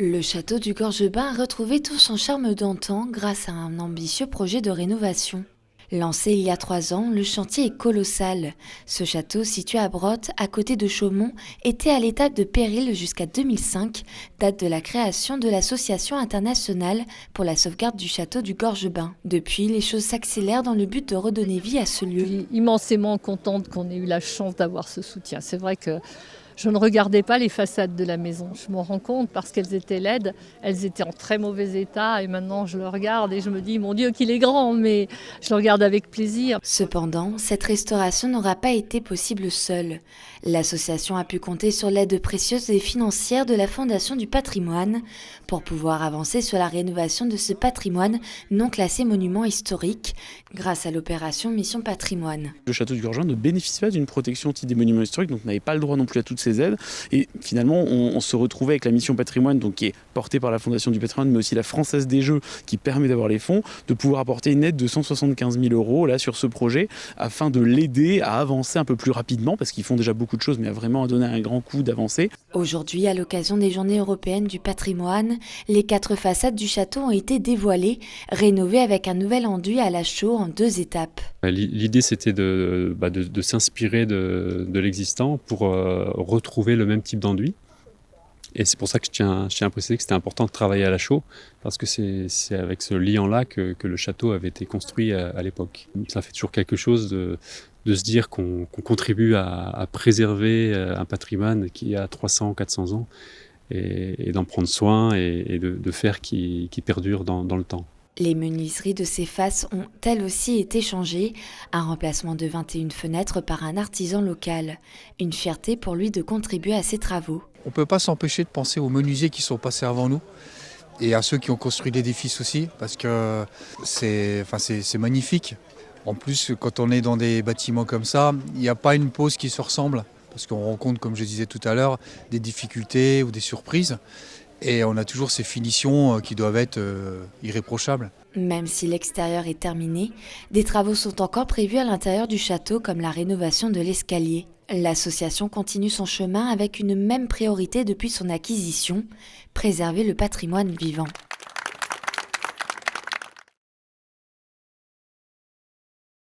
Le château du Gorgebin a retrouvé tout son charme d'antan grâce à un ambitieux projet de rénovation. Lancé il y a 3 ans, le chantier est colossal. Ce château, situé à Brottes, à côté de Chaumont, était à l'étape de péril jusqu'à 2005, date de la création de l'Association internationale pour la sauvegarde du château du Gorgebin. Depuis, les choses s'accélèrent dans le but de redonner vie à ce lieu. Je suis immensément contente qu'on ait eu la chance d'avoir ce soutien. C'est vrai que je ne regardais pas les façades de la maison. Je m'en rends compte parce qu'elles étaient laides, elles étaient en très mauvais état et maintenant je le regarde et je me dis mon Dieu qu'il est grand, mais je le regarde avec plaisir. Cependant, cette restauration n'aura pas été possible seule. L'association a pu compter sur l'aide précieuse et financière de la Fondation du patrimoine pour pouvoir avancer sur la rénovation de ce patrimoine non classé monument historique grâce à l'opération Mission Patrimoine. Le château du Gorgebin ne bénéficie pas d'une protection au-dessus des monuments historiques, donc n'avait pas le droit non plus à toutes ces aides. Et finalement, on se retrouvait avec la Mission Patrimoine, donc qui est portée par la Fondation du patrimoine, mais aussi la Française des Jeux, qui permet d'avoir les fonds, de pouvoir apporter une aide de 175 000 € là, sur ce projet, afin de l'aider à avancer un peu plus rapidement, parce qu'ils font déjà beaucoup de choses, mais à vraiment donner un grand coup d'avancée. Aujourd'hui, à l'occasion des Journées européennes du patrimoine, les 4 façades du château ont été dévoilées, rénovées avec un nouvel enduit à la chaux en 2 étapes. L'idée, c'était de s'inspirer de l'existant pour retrouver le même type d'enduit. Et c'est pour ça que je tiens à préciser que c'était important de travailler à la chaux, parce que c'est avec ce liant-là que le château avait été construit à l'époque. Ça fait toujours quelque chose de se dire qu'on contribue à préserver un patrimoine qui a 300 ou 400 ans, et d'en prendre soin et de faire qu'il perdure dans le temps. Les menuiseries de ces faces ont elles aussi été changées, un remplacement de 21 fenêtres par un artisan local. Une fierté pour lui de contribuer à ces travaux. On ne peut pas s'empêcher de penser aux menuisiers qui sont passés avant nous et à ceux qui ont construit l'édifice aussi, parce que c'est magnifique. En plus, quand on est dans des bâtiments comme ça, il n'y a pas une pose qui se ressemble, parce qu'on rencontre, comme je disais tout à l'heure, des difficultés ou des surprises. Et on a toujours ces finitions qui doivent être irréprochables. Même si l'extérieur est terminé, des travaux sont encore prévus à l'intérieur du château, comme la rénovation de l'escalier. L'association continue son chemin avec une même priorité depuis son acquisition, préserver le patrimoine vivant.